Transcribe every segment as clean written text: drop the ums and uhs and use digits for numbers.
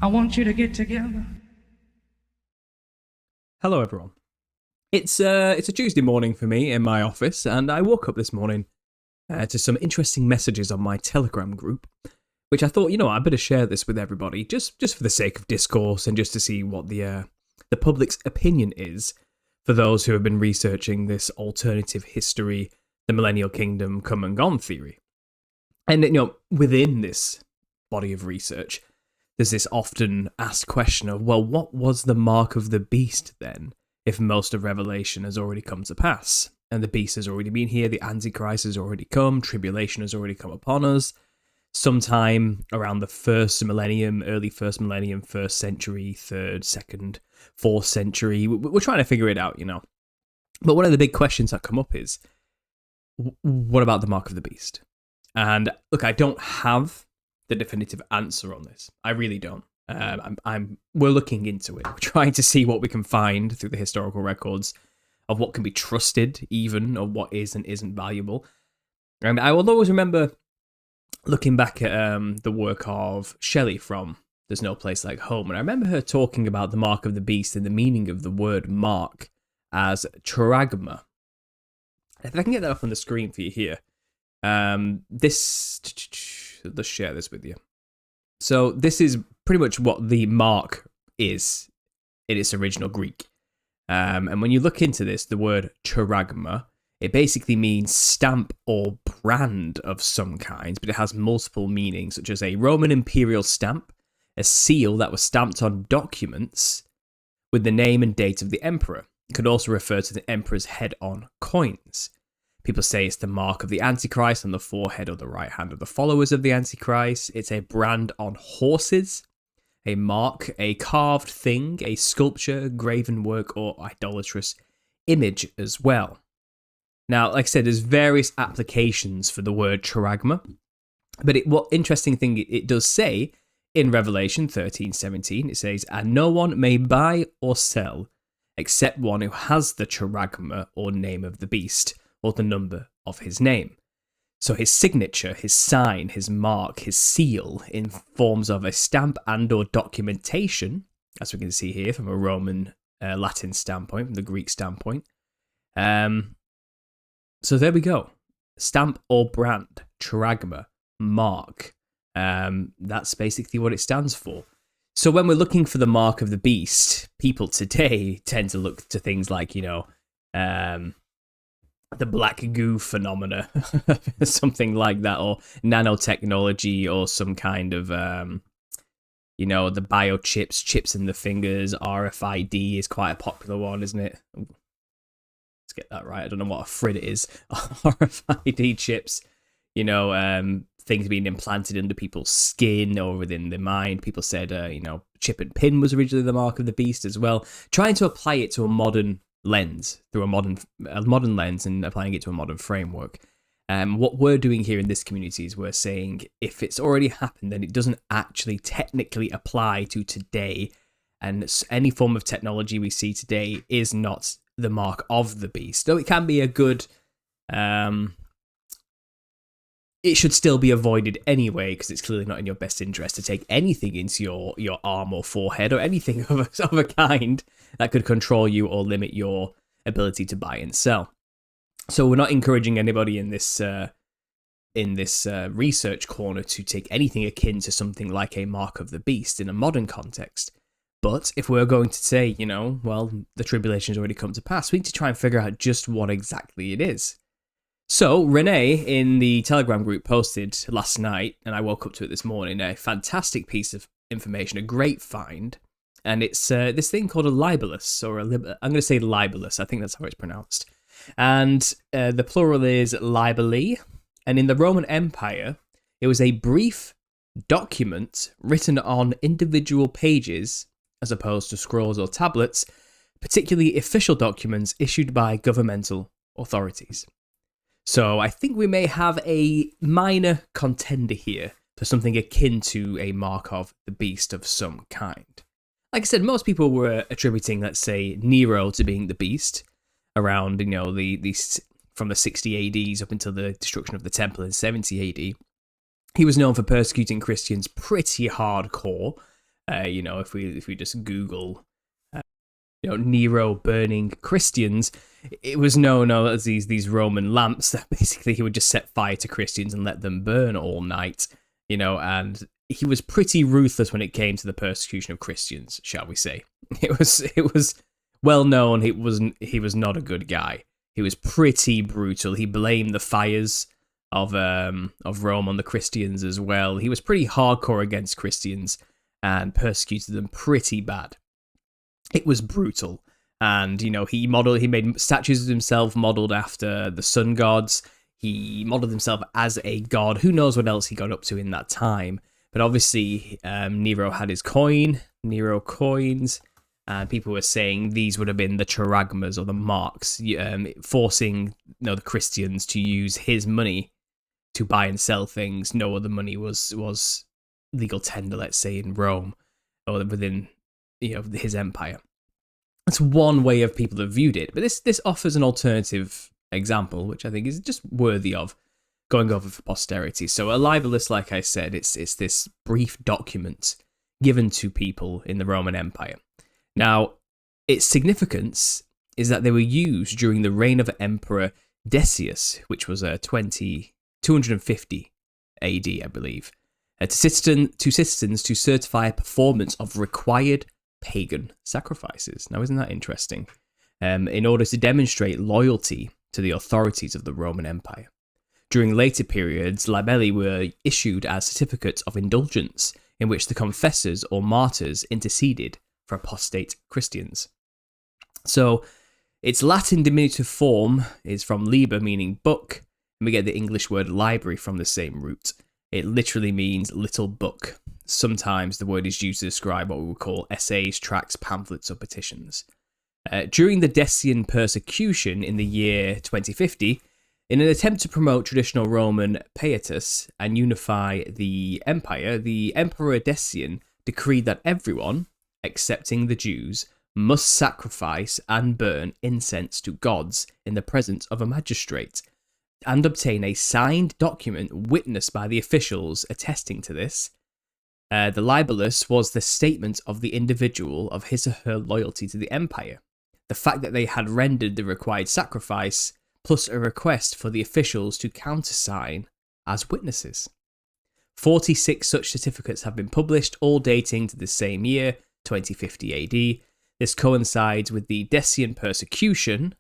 I want you to get together. Hello, everyone. It's a Tuesday morning for me in my office, and I woke up this morning to some interesting messages on my Telegram group, which I thought, I better share this with everybody, just for the sake of discourse and just to see what the public's opinion is for those who have been researching this alternative history, the Millennial Kingdom come and gone theory. And within this body of research, there's this often asked question of, well, what was the mark of the beast then, if most of Revelation has already come to pass? And the beast has already been here, the Antichrist has already come, tribulation has already come upon us. Sometime around the first millennium, early first millennium, first century, third, second, fourth century. We're trying to figure it out, But one of the big questions that come up is, what about the mark of the beast? And look, I don't have the definitive answer on this. I really don't. We're looking into it. We're trying to see what we can find through the historical records of what can be trusted, even, or what is and isn't valuable. And I will always remember looking back at the work of Shelley from There's No Place Like Home, and I remember her talking about the mark of the beast and the meaning of the word mark as charagma. If I can get that up on the screen for you here. Let's share this with you. So this is pretty much what the mark is in its original Greek. And when you look into this, the word charagma, it basically means stamp or brand of some kind, but it has multiple meanings, such as a Roman imperial stamp, a seal that was stamped on documents with the name and date of the emperor. It could also refer to the emperor's head on coins. People say it's the mark of the Antichrist on the forehead or the right hand of the followers of the Antichrist. It's a brand on horses, a mark, a carved thing, a sculpture, graven work, or idolatrous image as well. Now, like I said, there's various applications for the word charagma, but what interesting thing it does say in Revelation 13:17, it says, "And no one may buy or sell except one who has the charagma or name of the beast, or the number of his name." So his signature, his sign, his mark, his seal in forms of a stamp and or documentation, as we can see here from a Roman Latin standpoint, from the Greek standpoint. So there we go. Stamp or brand, charagma, mark. That's basically what it stands for. So when we're looking for the mark of the beast, people today tend to look to things like, the black goo phenomena, something like that, or nanotechnology, or some kind of, the biochips, chips in the fingers. RFID is quite a popular one, isn't it? Let's get that right. I don't know what a frid is. RFID chips, things being implanted under people's skin or within their mind. People said, chip and pin was originally the mark of the beast as well. Trying to apply it to a modern lens, through a modern lens, and applying it to a modern framework. What we're doing here in this community is we're saying if it's already happened, then it doesn't actually technically apply to today, and any form of technology we see today is not the mark of the beast. Though it can be a good, it should still be avoided anyway, because it's clearly not in your best interest to take anything into your arm or forehead or anything of a kind that could control you or limit your ability to buy and sell. So we're not encouraging anybody in this research corner to take anything akin to something like a mark of the beast in a modern context. But if we're going to say, the tribulation's already come to pass, we need to try and figure out just what exactly it is. So Renee in the Telegram group posted last night, and I woke up to it this morning, a fantastic piece of information, a great find. And it's this thing called a libellus, or I'm going to say libellus, I think that's how it's pronounced. And the plural is libelli. And in the Roman Empire, it was a brief document written on individual pages, as opposed to scrolls or tablets, particularly official documents issued by governmental authorities. So I think we may have a minor contender here for something akin to a mark of the beast of some kind. Like I said, most people were attributing, let's say, Nero to being the beast around, from the 60 ADs up until the destruction of the temple in 70 AD. He was known for persecuting Christians pretty hardcore, If we just Google, Nero burning Christians, it was known as these Roman lamps that basically he would just set fire to Christians and let them burn all night. And he was pretty ruthless when it came to the persecution of Christians, shall we say? It was well known he was not a good guy. He was pretty brutal. He blamed the fires of Rome on the Christians as well. He was pretty hardcore against Christians and persecuted them pretty bad. It was brutal. And, he made statues of himself modeled after the sun gods. He modeled himself as a god. Who knows what else he got up to in that time. But obviously, Nero had his Nero coins, and people were saying these would have been the charagmas or the marks, forcing the Christians to use his money to buy and sell things. No other money was legal tender, let's say, in Rome or within his empire. That's one way of people have viewed it, but this offers an alternative example, which I think is just worthy of going over for posterity. So a libellus, like I said, it's this brief document given to people in the Roman Empire. Now, its significance is that they were used during the reign of Emperor Decius, which was 250 AD, I believe, to citizens to certify performance of required pagan sacrifices. Now, isn't that interesting? In order to demonstrate loyalty to the authorities of the Roman Empire. During later periods, libelli were issued as certificates of indulgence in which the confessors or martyrs interceded for apostate Christians. So, its Latin diminutive form is from liber, meaning book, and we get the English word library from the same root. It literally means little book. Sometimes the word is used to describe what we would call essays, tracts, pamphlets, or petitions. During the Decian persecution in the year 2050, in an attempt to promote traditional Roman pietas and unify the empire, the Emperor Decius decreed that everyone, excepting the Jews, must sacrifice and burn incense to gods in the presence of a magistrate, and obtain a signed document witnessed by the officials attesting to this. The libellus was the statement of the individual of his or her loyalty to the empire. The fact that they had rendered the required sacrifice, plus a request for the officials to countersign as witnesses. 46 such certificates have been published, all dating to the same year, 2050 AD. This coincides with the Decian persecution,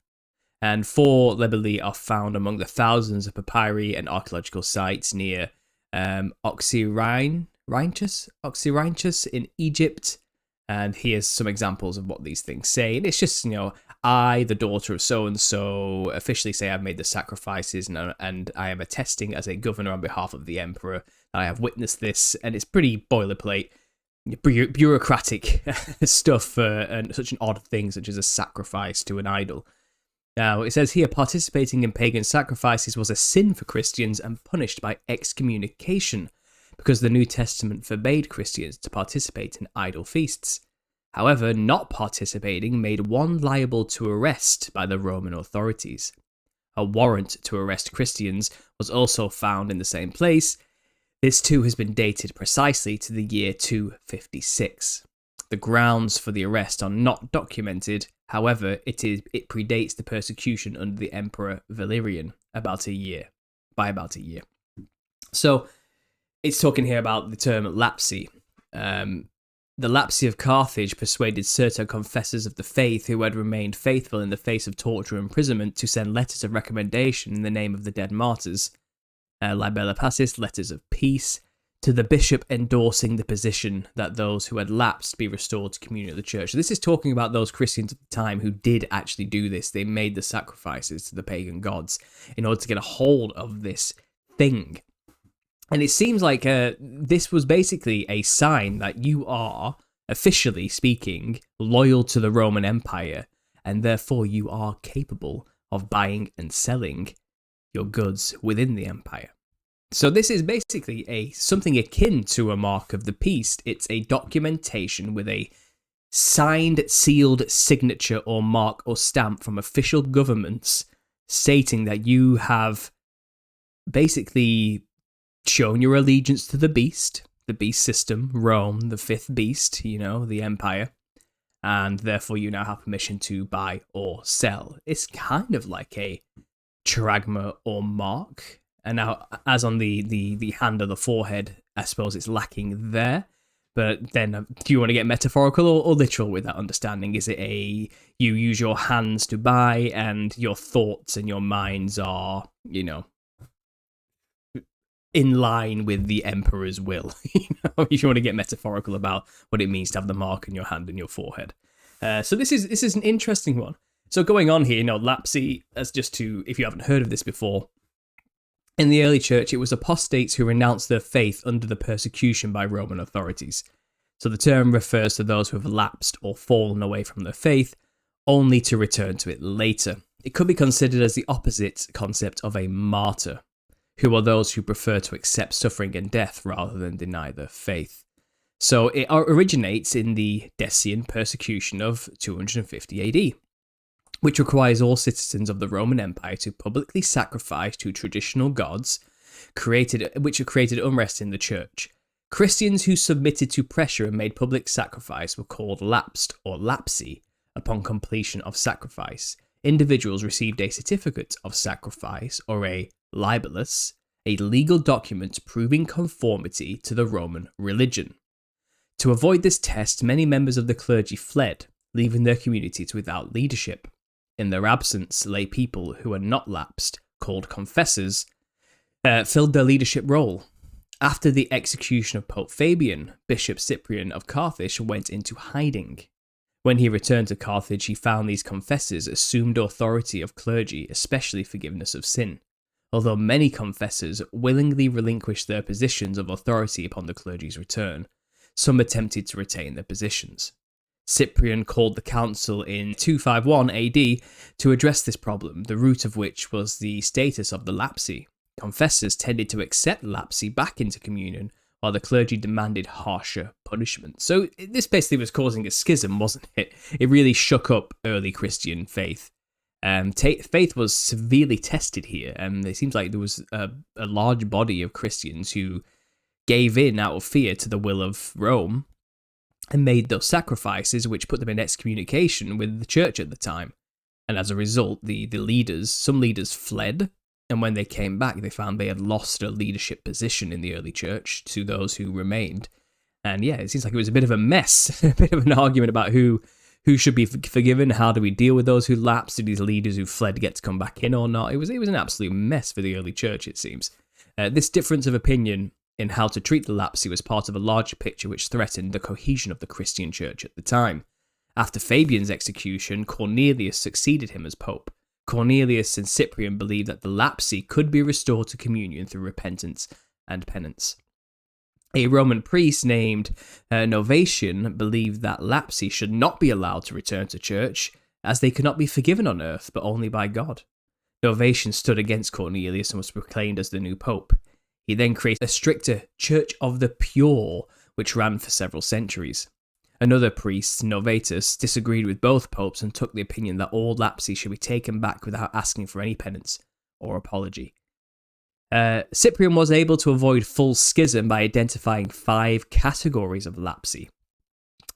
and 4 libelli are found among the thousands of papyri and archaeological sites near Oxyrhynchus in Egypt. And here's some examples of what these things say. And it's just, I, the daughter of so-and-so, officially say I've made the sacrifices and I am attesting as a governor on behalf of the emperor that I have witnessed this. And it's pretty boilerplate, bureaucratic stuff for such an odd thing such as a sacrifice to an idol. Now, it says here, participating in pagan sacrifices was a sin for Christians and punished by excommunication, because the New Testament forbade Christians to participate in idol feasts. However, not participating made one liable to arrest by the Roman authorities. A warrant to arrest Christians was also found in the same place. This too has been dated precisely to the year 256. The grounds for the arrest are not documented. However, it predates the persecution under the Emperor Valerian by about a year. So, it's talking here about the term lapsi. The lapsi of Carthage persuaded certain confessors of the faith who had remained faithful in the face of torture and imprisonment to send letters of recommendation in the name of the dead martyrs, libella passis, letters of peace, to the bishop endorsing the position that those who had lapsed be restored to communion of the church. So this is talking about those Christians at the time who did actually do this. They made the sacrifices to the pagan gods in order to get a hold of this thing. And it seems like this was basically a sign that you are, officially speaking, loyal to the Roman Empire, and therefore you are capable of buying and selling your goods within the empire. So this is basically something akin to a mark of the beast. It's a documentation with a signed, sealed signature or mark or stamp from official governments stating that you have basically shown your allegiance to the beast, the beast system, Rome, the fifth beast, the empire, and therefore you now have permission to buy or sell. It's kind of like a charagma or mark. And now, as on the hand or the forehead, I suppose it's lacking there. But then, do you want to get metaphorical or literal with that understanding? Is it you use your hands to buy and your thoughts and your minds are, in line with the emperor's will? If you want to get metaphorical about what it means to have the mark in your hand and your forehead. So this is an interesting one. So going on here, lapsi, as just to, if you haven't heard of this before, in the early church, it was apostates who renounced their faith under the persecution by Roman authorities. So the term refers to those who have lapsed or fallen away from their faith, only to return to it later. It could be considered as the opposite concept of a martyr, who are those who prefer to accept suffering and death rather than deny their faith. So it originates in the Decian persecution of 250 AD. Which requires all citizens of the Roman Empire to publicly sacrifice to traditional gods, which created unrest in the church. Christians who submitted to pressure and made public sacrifice were called lapsed or lapsi upon completion of sacrifice. Individuals received a certificate of sacrifice or a libellus, a legal document proving conformity to the Roman religion. To avoid this test, many members of the clergy fled, leaving their communities without leadership. In their absence, lay people who were not lapsed, called confessors, filled their leadership role. After the execution of Pope Fabian, Bishop Cyprian of Carthage went into hiding. When he returned to Carthage, he found these confessors assumed authority of clergy, especially forgiveness of sin. Although many confessors willingly relinquished their positions of authority upon the clergy's return, some attempted to retain their positions. Cyprian called the council in 251 AD to address this problem, the root of which was the status of the lapsi. Confessors tended to accept lapsi back into communion, while the clergy demanded harsher punishment. So this basically was causing a schism, wasn't it? It really shook up early Christian faith. Faith was severely tested here, and it seems like there was a large body of Christians who gave in out of fear to the will of Rome, and made those sacrifices, which put them in excommunication with the church at the time. And as a result, some leaders fled, and when they came back, they found they had lost a leadership position in the early church to those who remained. And yeah, it seems like it was a bit of a mess, a bit of an argument about who should be forgiven, how do we deal with those who lapsed, did these leaders who fled get to come back in or not? It was an absolute mess for the early church, it seems. This difference of opinion in how to treat the lapsi was part of a larger picture which threatened the cohesion of the Christian church at the time. After Fabian's execution, Cornelius succeeded him as pope. Cornelius and Cyprian believed that the lapsi could be restored to communion through repentance and penance. A Roman priest named Novatian believed that lapsi should not be allowed to return to church, as they could not be forgiven on earth, but only by God. Novatian stood against Cornelius and was proclaimed as the new pope. He then created a stricter Church of the Pure, which ran for several centuries. Another priest, Novatus, disagreed with both popes and took the opinion that all lapsi should be taken back without asking for any penance or apology. Cyprian was able to avoid full schism by identifying 5 categories of lapsi.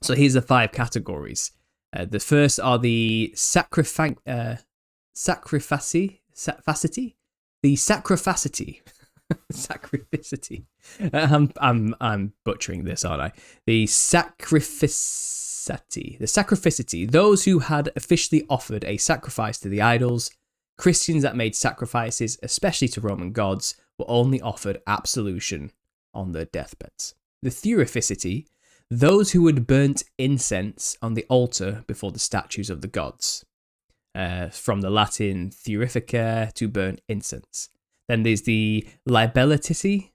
So here's the 5 categories. The first are the sacrificity, the sacrificity. Sacrificity. I'm butchering this, aren't I? The sacrificity. Those who had officially offered a sacrifice to the idols. Christians that made sacrifices, especially to Roman gods, were only offered absolution on their deathbeds. The thurificity. Those who had burnt incense on the altar before the statues of the gods. From the Latin thurifica, to burn incense. Then there's the libellity,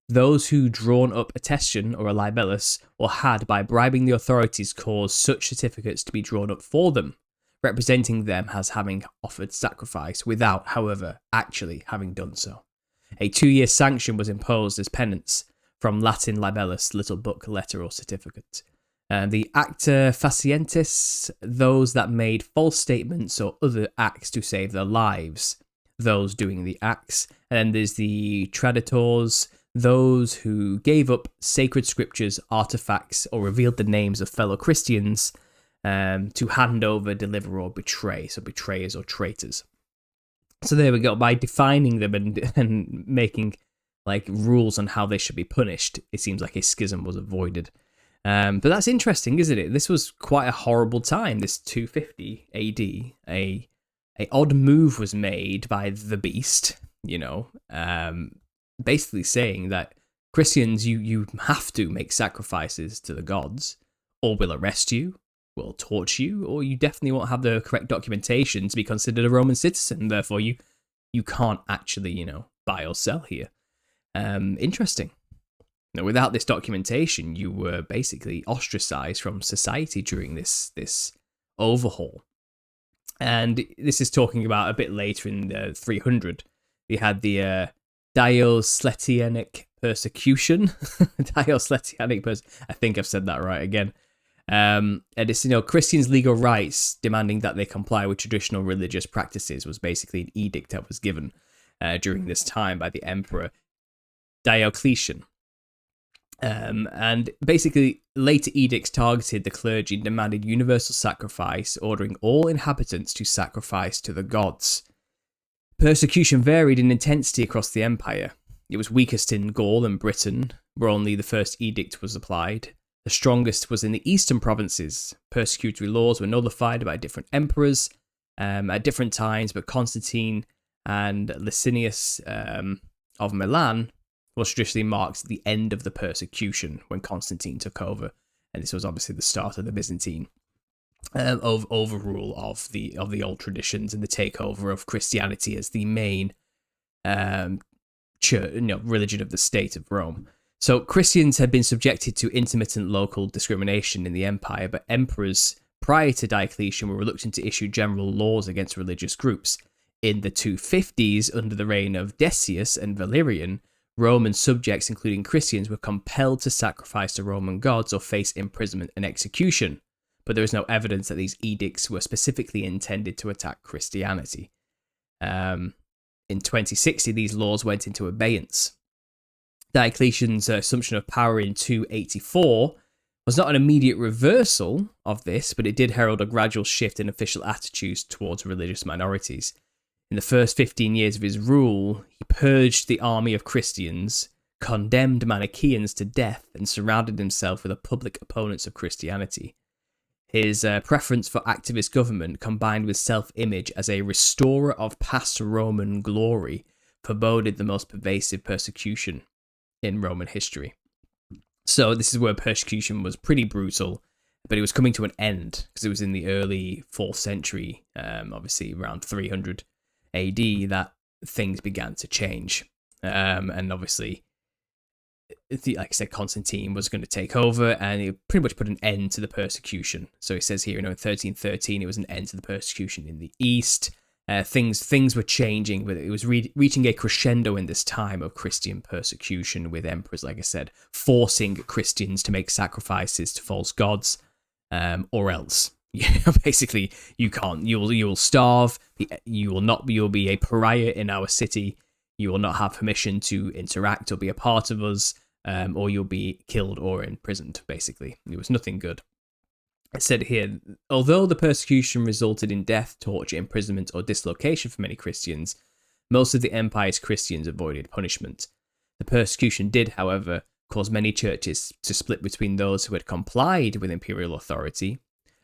those who drawn up a testition or a libellus, or had, by bribing the authorities, caused such certificates to be drawn up for them, representing them as having offered sacrifice without, however, actually having done so. A 2-year sanction was imposed as penance, from Latin libellus, little book, letter, or certificate. The acta facientis, those that made false statements or other acts to save their lives, those doing the acts. And then there's the traditors, those who gave up sacred scriptures, artifacts, or revealed the names of fellow Christians to hand over, deliver, or betray. So betrayers or traitors. So there we go. By defining them and making like rules on how they should be punished, it seems like a schism was avoided. But that's interesting, isn't it? This was quite a horrible time, this 250 AD. A odd move was made by the beast, basically saying that Christians, you have to make sacrifices to the gods, or we'll arrest you, we'll torture you, or you definitely won't have the correct documentation to be considered a Roman citizen. Therefore, you can't actually, buy or sell here. Interesting. Now, without this documentation, you were basically ostracized from society during this overhaul. And this is talking about a bit later in the 300. We had the Diocletianic persecution. I think I've said that right again. And it's, Christians' legal rights demanding that they comply with traditional religious practices was basically an edict that was given during this time by the Emperor Diocletian. And basically, later edicts targeted the clergy and demanded universal sacrifice, ordering all inhabitants to sacrifice to the gods. Persecution varied in intensity across the empire. It was weakest in Gaul and Britain, where only the first edict was applied. The strongest was in the eastern provinces. Persecutory laws were nullified by different emperors at different times, but Constantine and Licinius of Milan was traditionally marked the end of the persecution when Constantine took over, and this was obviously the start of the Byzantine overrule of the old traditions and the takeover of Christianity as the main religion of the state of Rome. So Christians had been subjected to intermittent local discrimination in the empire, but emperors prior to Diocletian were reluctant to issue general laws against religious groups. In the 250s, under the reign of Decius and Valerian, Roman subjects, including Christians, were compelled to sacrifice to Roman gods or face imprisonment and execution, but there is no evidence that these edicts were specifically intended to attack Christianity. In 2060, these laws went into abeyance. Diocletian's assumption of power in 284 was not an immediate reversal of this, but it did herald a gradual shift in official attitudes towards religious minorities. In the first 15 years of his rule, he purged the army of Christians, condemned Manichaeans to death, and surrounded himself with the public opponents of Christianity. His preference for activist government, combined with self-image as a restorer of past Roman glory, foreboded the most pervasive persecution in Roman history. So this is where persecution was pretty brutal, but it was coming to an end because it was in the early 4th century, obviously around 300 AD, that things began to change. And obviously, like I said, Constantine was going to take over, and he pretty much put an end to the persecution. So it says here, in 1313, it was an end to the persecution in the east. Things were changing, but it was reaching a crescendo in this time of Christian persecution, with emperors, like I said, forcing Christians to make sacrifices to false gods, or else. Basically, you can't. You will starve. You'll be a pariah in our city. You will not have permission to interact or be a part of us, or you'll be killed or imprisoned. Basically, it was nothing good. It said here, although the persecution resulted in death, torture, imprisonment, or dislocation for many Christians, most of the empire's Christians avoided punishment. The persecution did, however, cause many churches to split between those who had complied with imperial authority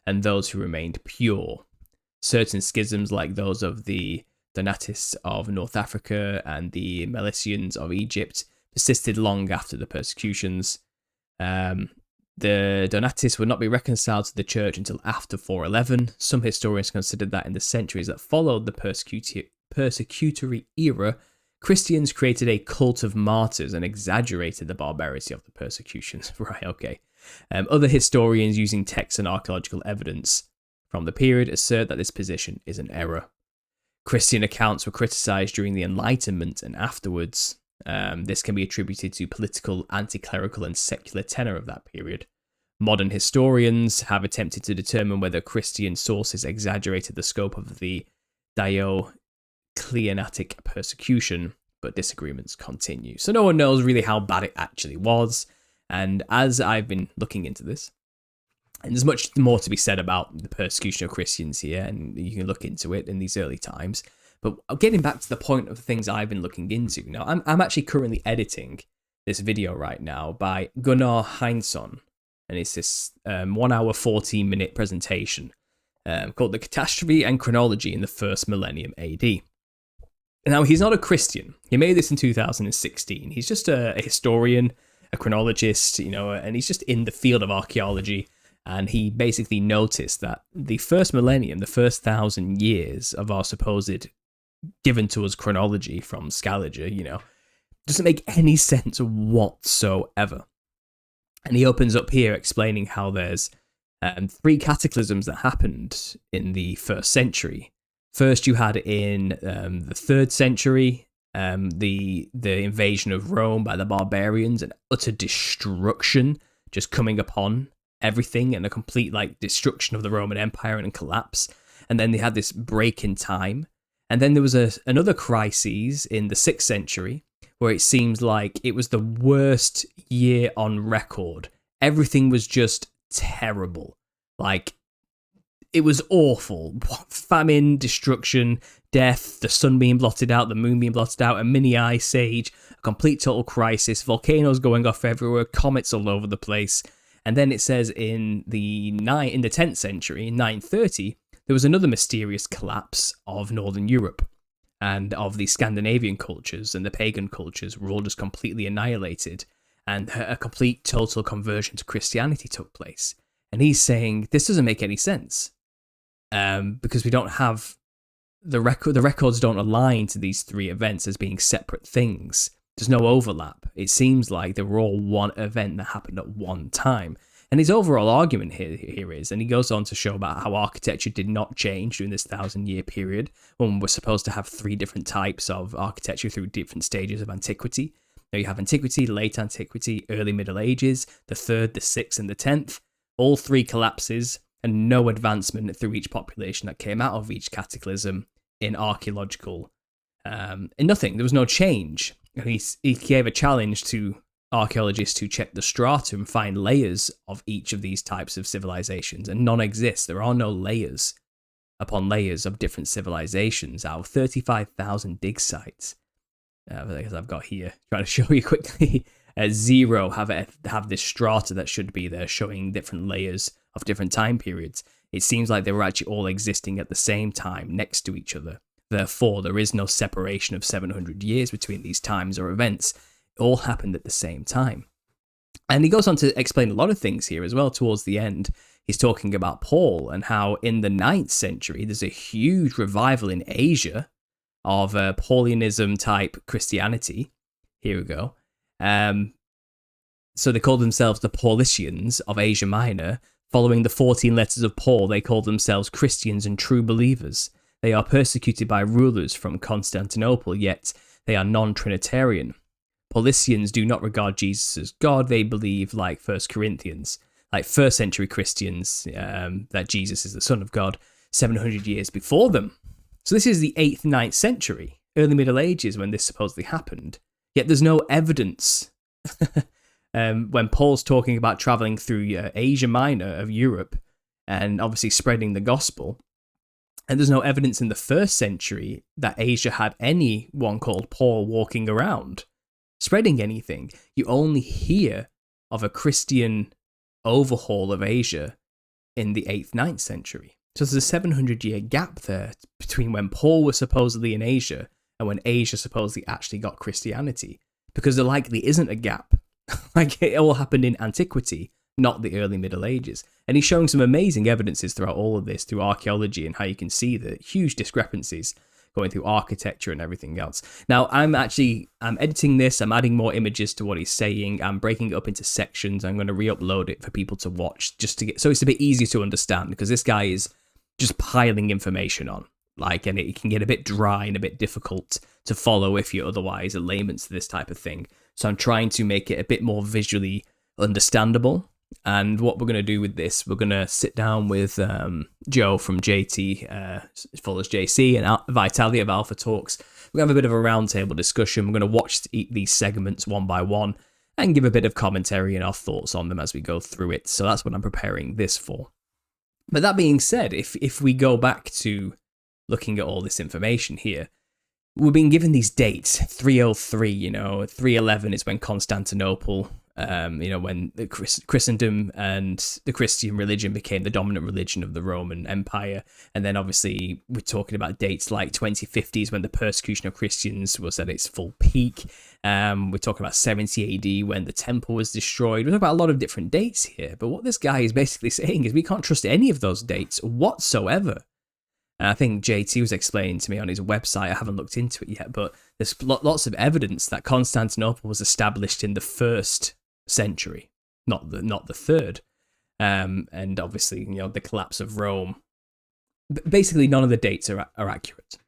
and those who remained pure. Certain schisms, like those of the Donatists of North Africa and the Melicians of Egypt, persisted long after the persecutions. The Donatists would not be reconciled to the church until after 411. Some historians considered that in the centuries that followed the persecutory era, Christians created a cult of martyrs and exaggerated the barbarity of the persecutions. Right, okay. Other historians, using texts and archaeological evidence from the period, assert that this position is an error. Christian accounts were criticised during the Enlightenment and afterwards. This can be attributed to political, anti-clerical and secular tenor of that period. Modern historians have attempted to determine whether Christian sources exaggerated the scope of the Diocletianic persecution, but disagreements continue. So no one knows really how bad it actually was. And as I've been looking into this, and there's much more to be said about the persecution of Christians here, and you can look into it in these early times. But getting back to the point of the things I've been looking into, now I'm actually currently editing this video right now by Gunnar Heinsohn, and it's this 1 hour 14-minute presentation called The Catastrophe and Chronology in the First Millennium AD. Now, he's not a Christian. He made this in 2016. He's just a historian, a chronologist, and he's just in the field of archaeology. And he basically noticed that the first millennium, the first 1,000 years of our supposed given to us chronology from Scaliger, doesn't make any sense whatsoever. And he opens up here explaining how there's 3 cataclysms that happened in the first century. First, you had in the 3rd century, the invasion of Rome by the barbarians and utter destruction just coming upon everything, and a complete destruction of the Roman Empire and collapse. And then they had this break in time. And then there was another crisis in the 6th century where it seems like it was the worst year on record. Everything was just terrible. It was awful. Famine, destruction, death, the sun being blotted out, the moon being blotted out, a mini ice age, a complete total crisis, volcanoes going off everywhere, comets all over the place. And then it says in the 10th century, in 930, there was another mysterious collapse of Northern Europe, and of the Scandinavian cultures, and the pagan cultures were all just completely annihilated, and a complete total conversion to Christianity took place. And he's saying this doesn't make any sense, because we don't have the records don't align to these 3 events as being separate things. There's no overlap. It seems like they were all one event that happened at one time. And his overall argument here is, and he goes on to show about how architecture did not change during this 1,000-year period, when we're supposed to have 3 different types of architecture through different stages of antiquity. Now you have antiquity, late antiquity, early Middle Ages, the 3rd, the 6th, and the 10th. All 3 collapses, and no advancement through each population that came out of each cataclysm in archaeological, in nothing. There was no change. And he gave a challenge to archaeologists to check the strata and find layers of each of these types of civilizations, and none exist. There are no layers upon layers of different civilizations out of 35,000 dig sites. As I've got here, trying to show you quickly, 0 have this strata that should be there, showing different layers of different time periods. It seems like they were actually all existing at the same time, next to each other. Therefore, there is no separation of 700 years between these times or events. It all happened at the same time. And he goes on to explain a lot of things here as well towards the end. He's talking about Paul and how in the 9th century, there's a huge revival in Asia of Paulianism type Christianity. Here we go. So they called themselves the Paulicians of Asia Minor. Following the 14 letters of Paul, they called themselves Christians and true believers. They are persecuted by rulers from Constantinople, yet they are non-Trinitarian. Paulicians do not regard Jesus as God. They believe, like 1 Corinthians, like 1st century Christians, that Jesus is the Son of God 700 years before them. So this is the 8th, 9th century, early Middle Ages when this supposedly happened. Yet there's no evidence when Paul's talking about traveling through Asia Minor of Europe and obviously spreading the gospel. And there's no evidence in the 1st century that Asia had anyone called Paul walking around spreading anything. You only hear of a Christian overhaul of Asia in the 8th, 9th century. So there's a 700-year gap there between when Paul was supposedly in Asia and when Asia supposedly actually got Christianity, because there likely isn't a gap. It all happened in antiquity, not the early Middle Ages. And he's showing some amazing evidences throughout all of this, through archaeology, and how you can see the huge discrepancies going through architecture and everything else. Now, I'm editing this, I'm adding more images to what he's saying, I'm breaking it up into sections, I'm going to re-upload it for people to watch, so it's a bit easier to understand, because this guy is just piling information on, and it can get a bit dry and a bit difficult to follow if you're otherwise a layman to this type of thing. So I'm trying to make it a bit more visually understandable, And what we're going to do with this, we're going to sit down with Joe from JT, follows JC, and Vitaly of Alpha Talks. We're going to have a bit of a roundtable discussion. We're going to watch these segments one by one and give a bit of commentary and our thoughts on them as we go through it. So that's what I'm preparing this for. But that being said, if we go back to looking at all this information here, we've been given these dates. 303, 311 is when Constantinople, when the Christendom and the Christian religion became the dominant religion of the Roman Empire. And then obviously we're talking about dates like 2050s when the persecution of Christians was at its full peak. We're talking about 70 AD when the temple was destroyed. We're talking about a lot of different dates here. But what this guy is basically saying is we can't trust any of those dates whatsoever. And I think JT was explaining to me on his website, I haven't looked into it yet, but there's lots of evidence that Constantinople was established in the 1st century, not the 3rd. And obviously, the collapse of Rome. Basically, none of the dates are accurate.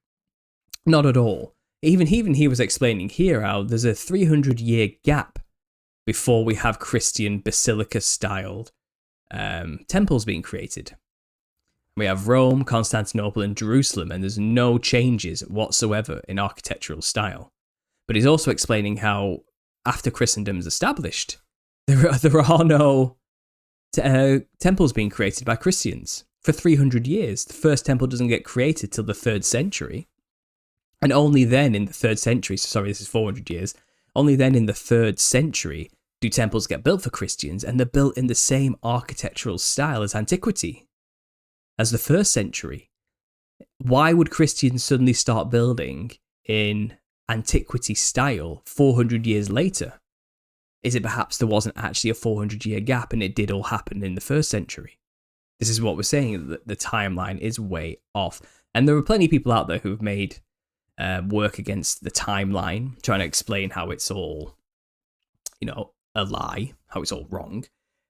Not at all. Even he was explaining here how there's a 300-year gap before we have Christian basilica-styled temples being created. We have Rome, Constantinople, and Jerusalem, and there's no changes whatsoever in architectural style. But he's also explaining how, after Christendom is established, there are no temples being created by Christians for 300 years. The first temple doesn't get created till the 3rd century. And only then in the 3rd century, this is 400 years, only then in the 3rd century do temples get built for Christians, and they're built in the same architectural style as antiquity, as the 1st century. Why would Christians suddenly start building in antiquity style 400 years later? Is it perhaps there wasn't actually a 400-year gap and it did all happen in the 1st century? This is what we're saying, that the timeline is way off. And there are plenty of people out there who have made work against the timeline, trying to explain how it's all, a lie, how it's all wrong.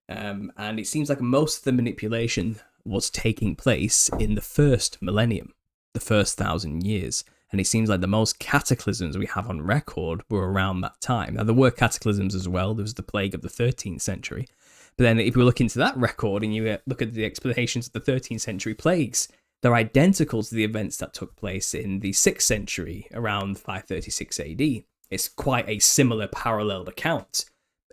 And it seems like most of the manipulation was taking place in the 1st millennium, the first 1,000 years. And it seems like the most cataclysms we have on record were around that time. Now, there were cataclysms as well. There was the plague of the 13th century. But then if we look into that record and you look at the explanations of the 13th century plagues, they're identical to the events that took place in the 6th century, around 536 AD. It's quite a similar paralleled account.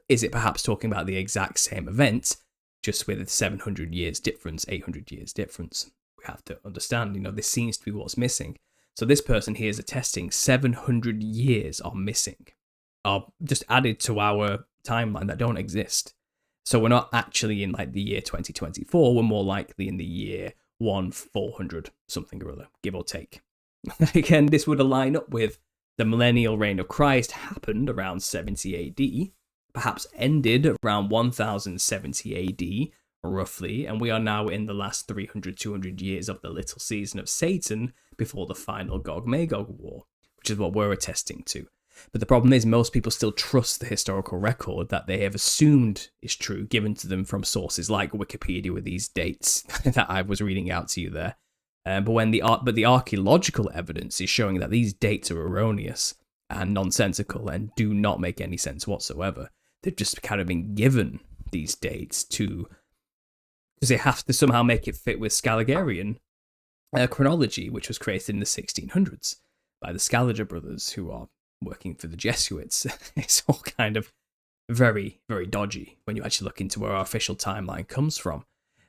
Is it perhaps talking about the exact same event, just with 700 years difference, 800 years difference? We have to understand, this seems to be what's missing. So this person here is attesting 700 years are missing, are just added to our timeline that don't exist. So we're not actually in the year 2024, we're more likely in the year 1400 something or other, give or take. Again, this would align up with the millennial reign of Christ happened around 70 AD, perhaps ended around 1070 AD, roughly, and we are now in the last 200 years of the little season of Satan before the final Gog-Magog war, which is what we're attesting to. But the problem is most people still trust the historical record that they have assumed is true, given to them from sources like Wikipedia with these dates that I was reading out to you there. But the archaeological evidence is showing that these dates are erroneous and nonsensical and do not make any sense whatsoever. They've just kind of been given these dates because they have to somehow make it fit with Scaligerian chronology, which was created in the 1600s by the Scaliger brothers, who are working for the Jesuits. It's all kind of very, very dodgy when you actually look into where our official timeline comes from.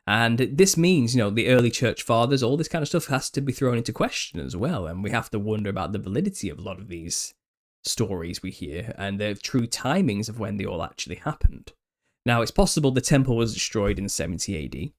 And this means, the early church fathers, all this kind of stuff has to be thrown into question as well. And we have to wonder about the validity of a lot of these stories we hear and the true timings of when they all actually happened. Now, it's possible the temple was destroyed in 70 AD,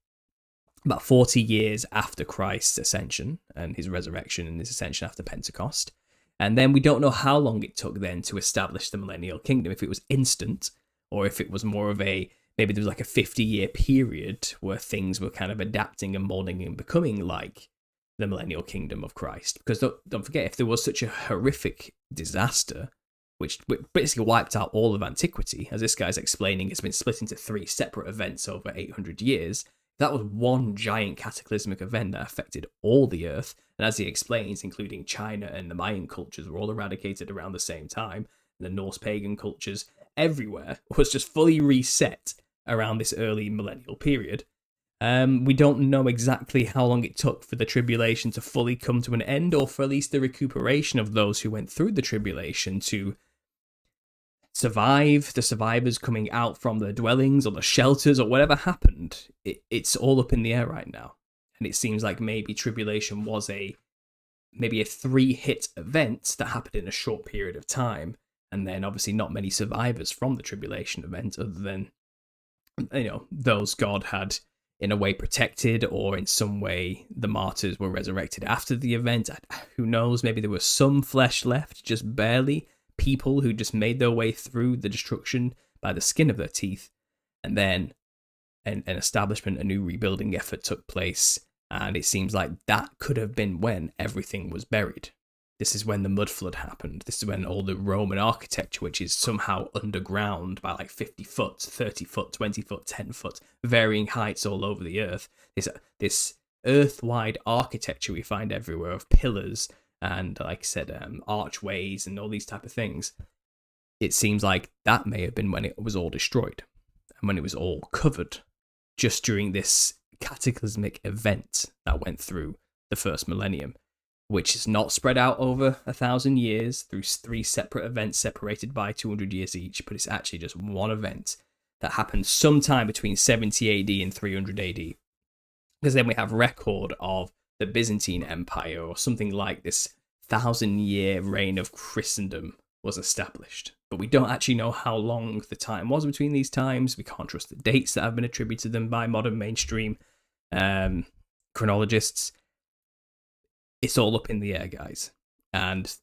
about 40 years after Christ's ascension and his resurrection and his ascension after Pentecost. And then we don't know how long it took then to establish the millennial kingdom, if it was instant or if it was more of maybe there was a 50-year period where things were kind of adapting and molding and becoming like the millennial kingdom of Christ. Because don't forget, if there was such a horrific disaster, which basically wiped out all of antiquity, as this guy's explaining, it's been split into 3 separate events over 800 years. That was one giant cataclysmic event that affected all the earth, and as he explains, including China and the Mayan cultures were all eradicated around the same time, and the Norse pagan cultures everywhere was just fully reset around this early millennial period. We don't know exactly how long it took for the tribulation to fully come to an end, or for at least the recuperation of those who went through the tribulation to survive, the survivors coming out from their dwellings or the shelters or whatever happened. It's all up in the air right now. And it seems like maybe tribulation was maybe a 3-hit event that happened in a short period of time. And then obviously not many survivors from the tribulation event, other than, those God had in a way protected, or in some way the martyrs were resurrected after the event. Who knows? Maybe there was some flesh left, just barely. People who just made their way through the destruction by the skin of their teeth. And then an establishment, a new rebuilding effort took place. And it seems like that could have been when everything was buried. This is when the mud flood happened. This is when all the Roman architecture, which is somehow underground by like 50 foot, 30 foot, 20 foot, 10 foot, varying heights all over the earth. This earth-wide architecture we find everywhere of pillars and, like I said, archways and all these type of things. It seems like that may have been when it was all destroyed and when it was all covered, just during this cataclysmic event that went through the first millennium, which is not spread out over 1,000 years through 3 separate events separated by 200 years each, but it's actually just one event that happened sometime between 70 AD and 300 AD. Because then we have record of the Byzantine Empire, or something like this 1,000-year reign of Christendom was established. But we don't actually know how long the time was between these times. We can't trust the dates that have been attributed to them by modern mainstream chronologists. It's all up in the air, guys. And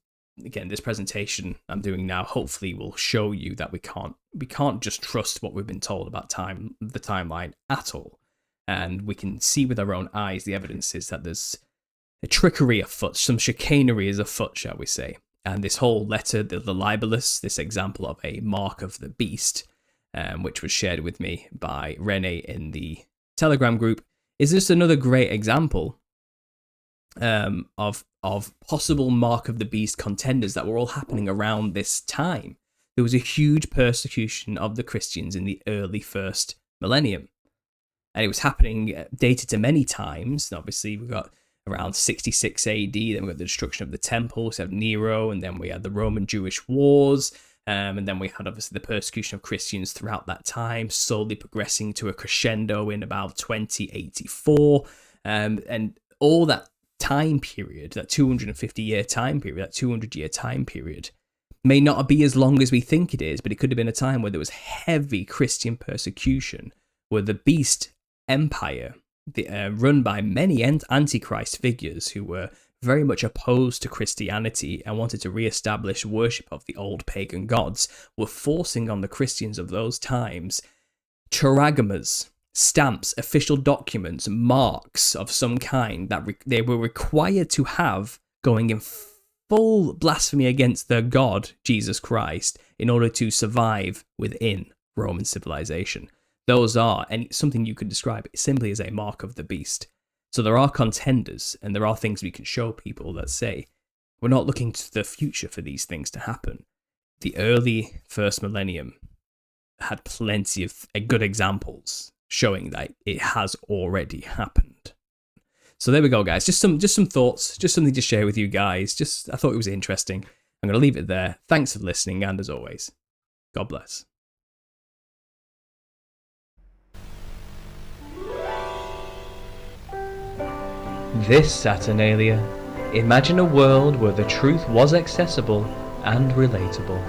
again, this presentation I'm doing now hopefully will show you that we can't just trust what we've been told about the timeline at all. And we can see with our own eyes the evidences that there's a trickery afoot, some chicanery is afoot, shall we say. And this whole letter, the libellus, this example of a mark of the beast, which was shared with me by Rene in the Telegram group, is just another great example of possible mark of the beast contenders that were all happening around this time. There was a huge persecution of the Christians in the early first millennium, and it was happening, dated to many times. Obviously, we got around 66 AD, then we got the destruction of the temple, we have Nero, and then we had the Roman-Jewish wars, and then we had obviously the persecution of Christians throughout that time, slowly progressing to a crescendo in about 2084, and all that time period, that 250-year time period, that 200-year time period, may not be as long as we think it is, but it could have been a time where there was heavy Christian persecution, where the beast empire, run by many antichrist figures who were very much opposed to Christianity and wanted to re-establish worship of the old pagan gods, were forcing on the Christians of those times charagamas, stamps, official documents, marks of some kind that they were required to have, going in full blasphemy against their God, Jesus Christ, in order to survive within Roman civilization. Those are, and something you could describe simply as a mark of the beast. So there are contenders, and there are things we can show people that say, we're not looking to the future for these things to happen. The early first millennium had plenty of good examples showing that it has already happened. So there we go, guys. Just some thoughts, just something to share with you guys. I thought it was interesting. I'm going to leave it there. Thanks for listening, and as always, God bless. This Saturnalia. Imagine a world where the truth was accessible and relatable.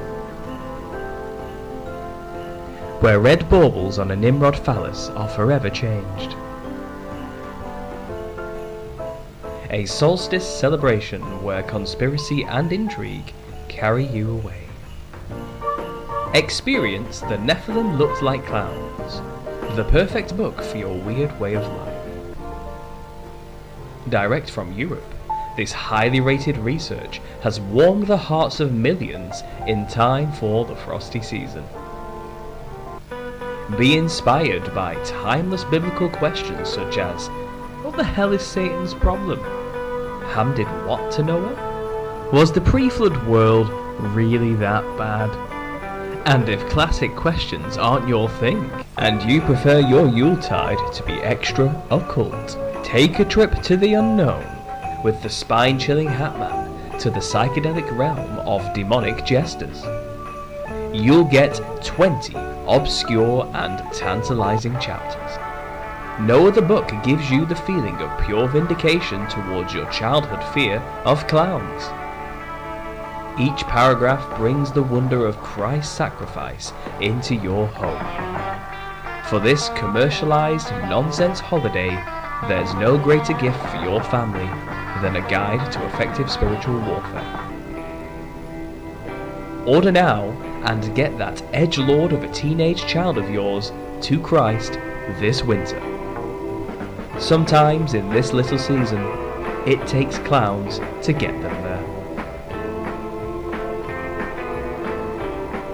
Where red baubles on a Nimrod phallus are forever changed. A solstice celebration where conspiracy and intrigue carry you away. Experience The Nephilim Looked Like Clowns, the perfect book for your weird way of life. Direct from Europe, this highly rated research has warmed the hearts of millions in time for the frosty season. Be inspired by timeless biblical questions such as, what the hell is Satan's problem? Ham did what to Noah? Was the pre-flood world really that bad? And if classic questions aren't your thing, and you prefer your Yuletide to be extra occult, take a trip to the unknown with the spine-chilling Hatman to the psychedelic realm of demonic jesters. You'll get 20 obscure and tantalizing chapters. No other book gives you the feeling of pure vindication towards your childhood fear of clowns. Each paragraph brings the wonder of Christ's sacrifice into your home. For this commercialized nonsense holiday, there's no greater gift for your family than a guide to effective spiritual warfare. Order now and get that edgelord of a teenage child of yours to Christ this winter. Sometimes in this little season, it takes clowns to get them there.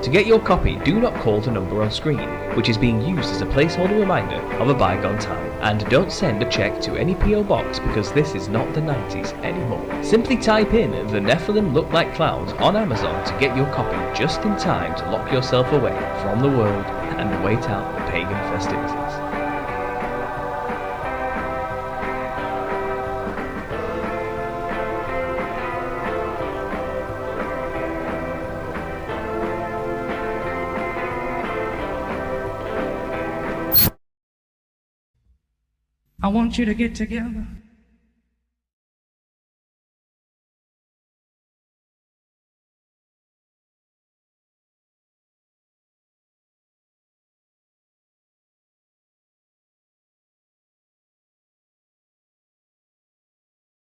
To get your copy, do not call the number on screen, which is being used as a placeholder reminder of a bygone time. And don't send a check to any PO box because this is not the 90s anymore. Simply type in "The Nephilim Look Like Clowns" on Amazon to get your copy just in time to lock yourself away from the world and wait out the pagan festivities. I want you to get together.